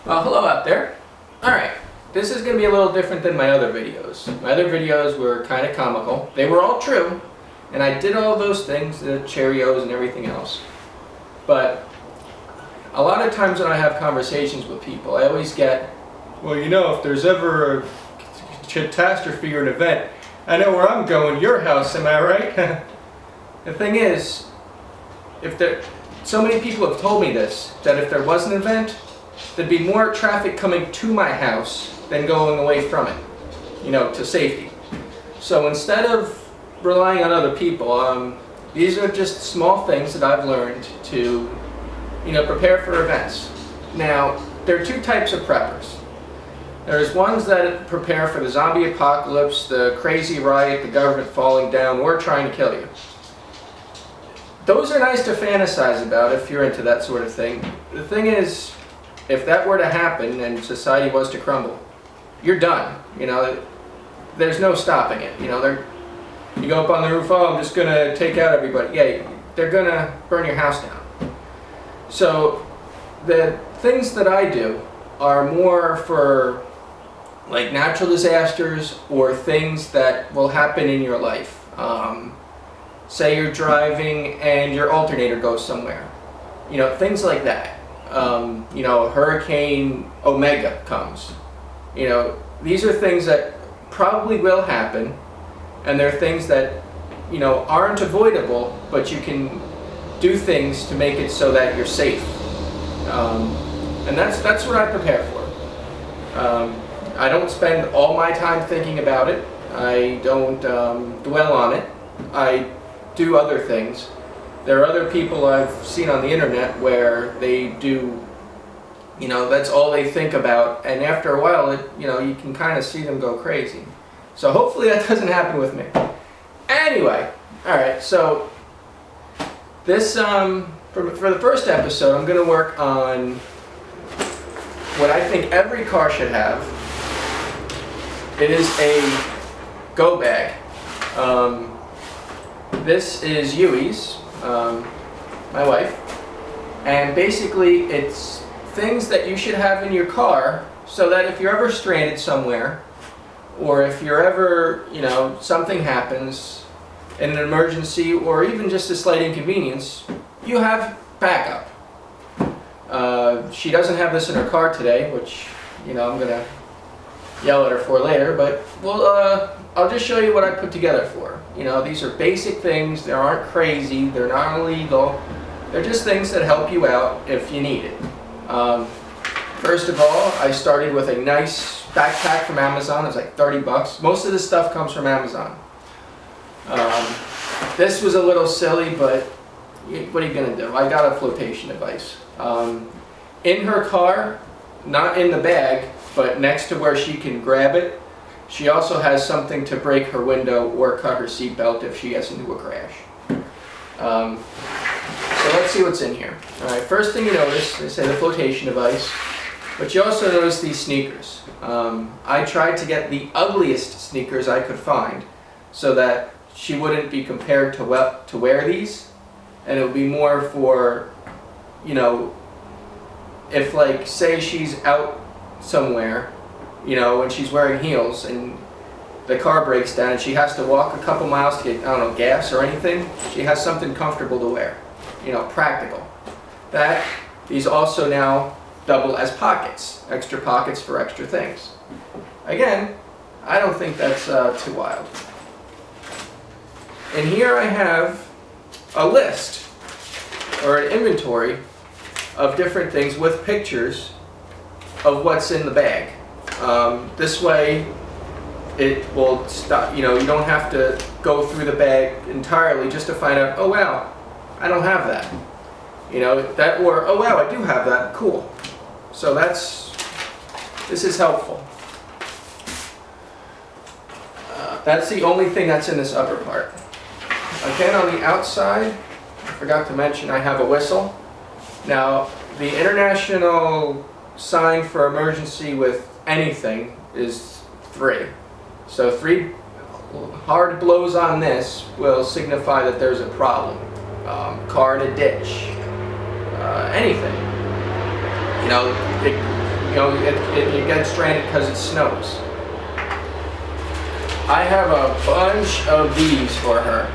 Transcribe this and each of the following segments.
Well, hello out there. Alright, this is going to be a little different than my other videos. My other videos were kind of comical. They were all true, and I did all those things, the Cheerios and everything else. But a lot of times when I have conversations with people, I always get, well, you know, if there's ever a catastrophe or an event, I know where I'm going, your house, am I right? The thing is, so many people have told me this, that if there was an event, there'd be more traffic coming to my house than going away from it, you know, to safety. So instead of relying on other people, these are just small things that I've learned to, you know, prepare for events. Now, there are two types of preppers. There's ones that prepare for the zombie apocalypse, the crazy riot, the government falling down, or trying to kill you. Those are nice to fantasize about if you're into that sort of thing. The thing is, if that were to happen and society was to crumble, you're done. You know, there's no stopping it. You know, you go up on the roof, oh, I'm just going to take out everybody. Yeah, they're going to burn your house down. So the things that I do are more for like natural disasters or things that will happen in your life. Say you're driving and your alternator goes somewhere. You know, things like that. You know, Hurricane Omega comes. You know, these are things that probably will happen, and they're things that, you know, aren't avoidable, but you can do things to make it so that you're safe. And that's what I prepare for. I don't spend all my time thinking about it. I don't dwell on it. I do other things. There are other people I've seen on the internet where they do, you know, that's all they think about, and after a while, you know, you can kind of see them go crazy. So hopefully that doesn't happen with me. Anyway, alright, so this, for the first episode, I'm going to work on what I think every car should have. It is a go bag. This is Yui's, my wife, and basically it's things that you should have in your car so that if you're ever stranded somewhere, or if you're ever, you know, something happens in an emergency or even just a slight inconvenience, you have backup. She doesn't have this in her car today, which, you know, I'm gonna yell at her for later, but I'll just show you what I put together for her. You know, these are basic things. They aren't crazy. They're not illegal. They're just things that help you out if you need it. First of all, I started with a nice backpack from Amazon. It's like 30 bucks. Most of this stuff comes from Amazon. This was a little silly, but what are you going to do? I got a flotation device. In her car, not in the bag, but next to where she can grab it, she also has something to break her window or cut her seatbelt if she gets into a crash. So let's see what's in here. Alright, first thing you notice, they say the flotation device, but you also notice these sneakers. I tried to get the ugliest sneakers I could find so that she wouldn't be compared to wear these, and it would be more for, you know, if like, say she's out somewhere, you know, when she's wearing heels and the car breaks down and she has to walk a couple miles to get, I don't know, gas or anything, she has something comfortable to wear, you know, practical. These also now double as pockets, extra pockets for extra things. Again, I don't think that's too wild. And here I have a list or an inventory of different things with pictures of what's in the bag. This way it will stop, you know, you don't have to go through the bag entirely just to find out, oh wow, I don't have that. You know, that, or oh wow, I do have that, cool. So this is helpful. That's the only thing that's in this upper part. Again, on the outside, I forgot to mention I have a whistle. Now, the international sign for emergency with anything is 3. So 3 hard blows on this will signify that there's a problem. Car in a ditch, anything. You know, know, you get stranded because it snows. I have a bunch of these for her.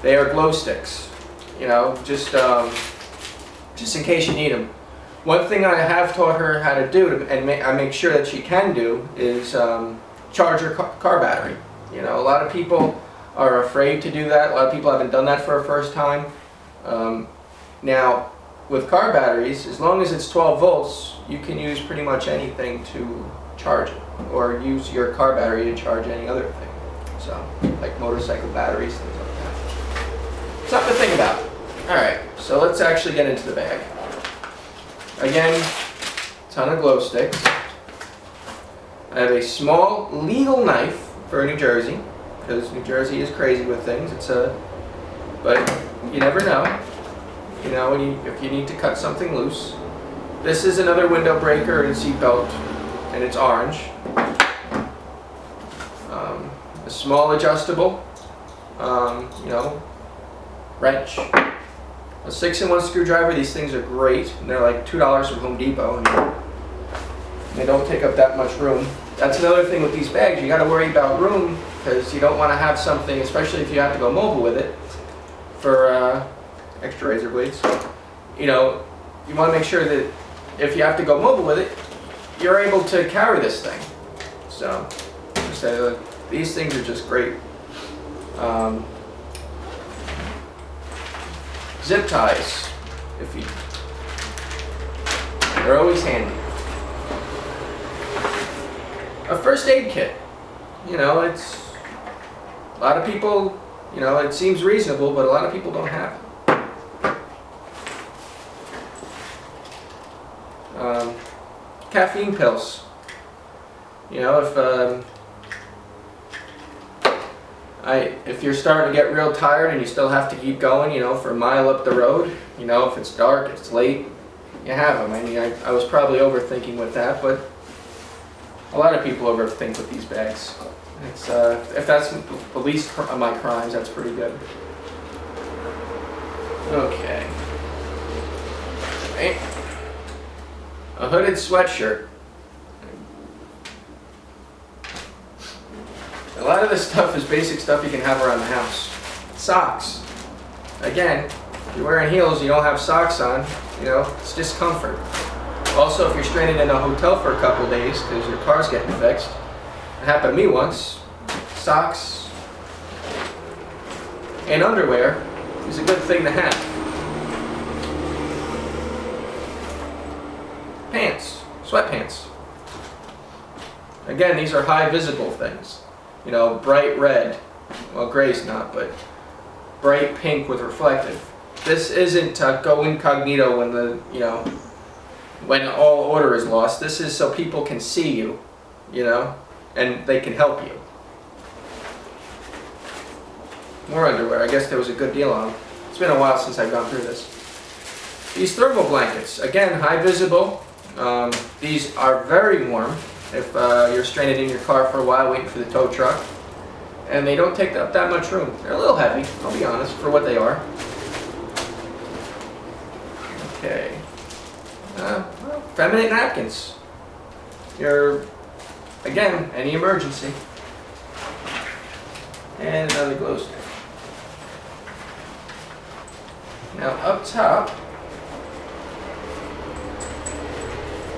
They are glow sticks, you know, just in case you need them. One thing I have taught her how to do, and I make sure that she can do, is charge her car battery. You know, a lot of people are afraid to do that. A lot of people haven't done that for a first time. Now, with car batteries, as long as it's 12 volts, you can use pretty much anything to charge it, or use your car battery to charge any other thing. So, like motorcycle batteries, things like that. Something to think about. Alright, so let's actually get into the bag. Again, ton of glow sticks. I have a small legal knife for New Jersey, because New Jersey is crazy with things. But you never know. You know, if you need to cut something loose. This is another window breaker and seat belt, and it's orange. A small adjustable, you know, wrench. A 6-in-1 screwdriver. These things are great. And they're like $2 from Home Depot, and they don't take up that much room. That's another thing with these bags. You got to worry about room, because you don't want to have something, especially if you have to go mobile with it, for extra razor blades. You know, you want to make sure that if you have to go mobile with it, you're able to carry this thing. So, these things are just great. Zip ties, they're always handy. A first aid kit. You know, it's a lot of people, you know, it seems reasonable, but a lot of people don't have it. Caffeine pills. You know, if you're starting to get real tired and you still have to keep going, you know, for a mile up the road, you know, if it's dark, it's late, you have them. I mean, I was probably overthinking with that, but a lot of people overthink with these bags. It's if that's the least of my crimes, that's pretty good. Okay. Right. A hooded sweatshirt. A lot of this stuff is basic stuff you can have around the house. Socks. Again, if you're wearing heels, you don't have socks on, you know, it's discomfort. Also, if you're stranded in a hotel for a couple days because your car's getting fixed, it happened to me once, socks and underwear is a good thing to have. Pants, sweatpants. Again, these are high visible things. You know, bright red, well, gray's not, but bright pink with reflective. This isn't go incognito when all order is lost. This is so people can see you, you know, and they can help you. More underwear. I guess there was a good deal on them. It's been a while since I've gone through this. These thermal blankets, again, high visible. These are very warm if you're stranded in your car for a while waiting for the tow truck. And they don't take up that much room. They're a little heavy, I'll be honest, for what they are. Okay. Well, feminine napkins. Again, any emergency. And another glow stick. Now up top,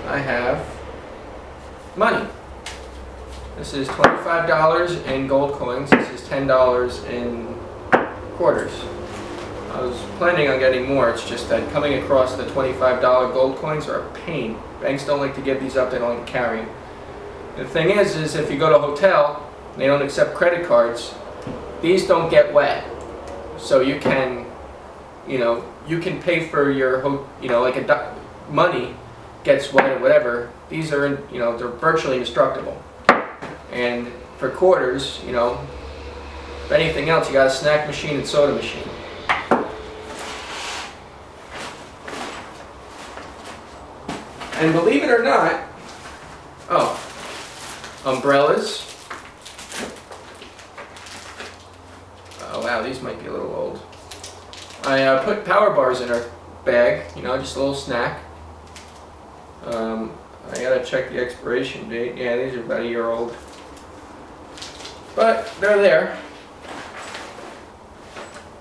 I have money. This is $25 in gold coins. This is $10 in quarters. I was planning on getting more. It's just that coming across the $25 gold coins are a pain. Banks don't like to give these up. They don't like to carry them. The thing is if you go to a hotel, they don't accept credit cards. These don't get wet, so you can, you can pay for your, like money gets wet or whatever. These are, they're virtually indestructible. And for quarters, if anything else, you got a snack machine and soda machine. And believe it or not, umbrellas. Oh wow, these might be a little old. I put power bars in our bag, just a little snack. I gotta check the expiration date. Yeah, these are about a year old. But they're there.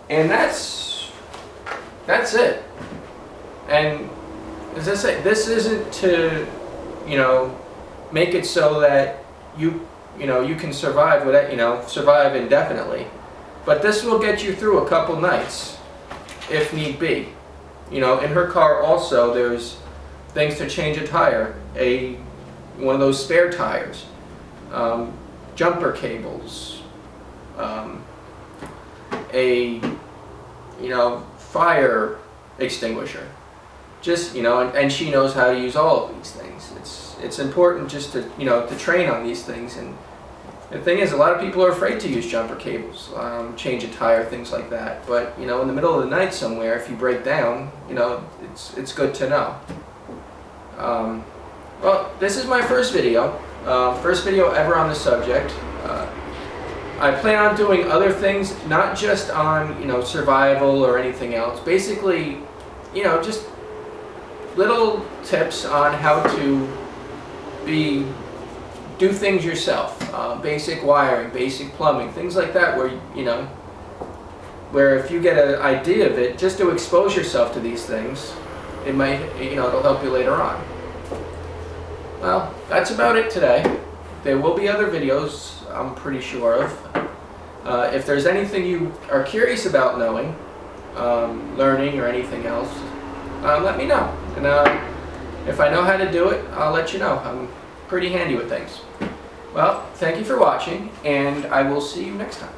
And that's it. And as I say, this isn't to, make it so that you can survive with survive indefinitely. But this will get you through a couple nights, if need be. In her car also, there's things to change a tire, one of those spare tires, jumper cables, a fire extinguisher. Just and she knows how to use all of these things. It's important just to to train on these things. And the thing is, a lot of people are afraid to use jumper cables, change a tire, things like that. But in the middle of the night somewhere, if you break down, it's good to know. Well, this is my first video ever on the subject. I plan on doing other things, not just on survival or anything else. Basically, just little tips on how to do things yourself. Basic wiring, basic plumbing, things like that, where if you get an idea of it, just to expose yourself to these things, it might, it'll help you later on. Well, that's about it today. There will be other videos, I'm pretty sure of. If there's anything you are curious about knowing, learning, or anything else, let me know. And if I know how to do it, I'll let you know. I'm pretty handy with things. Well, thank you for watching, and I will see you next time.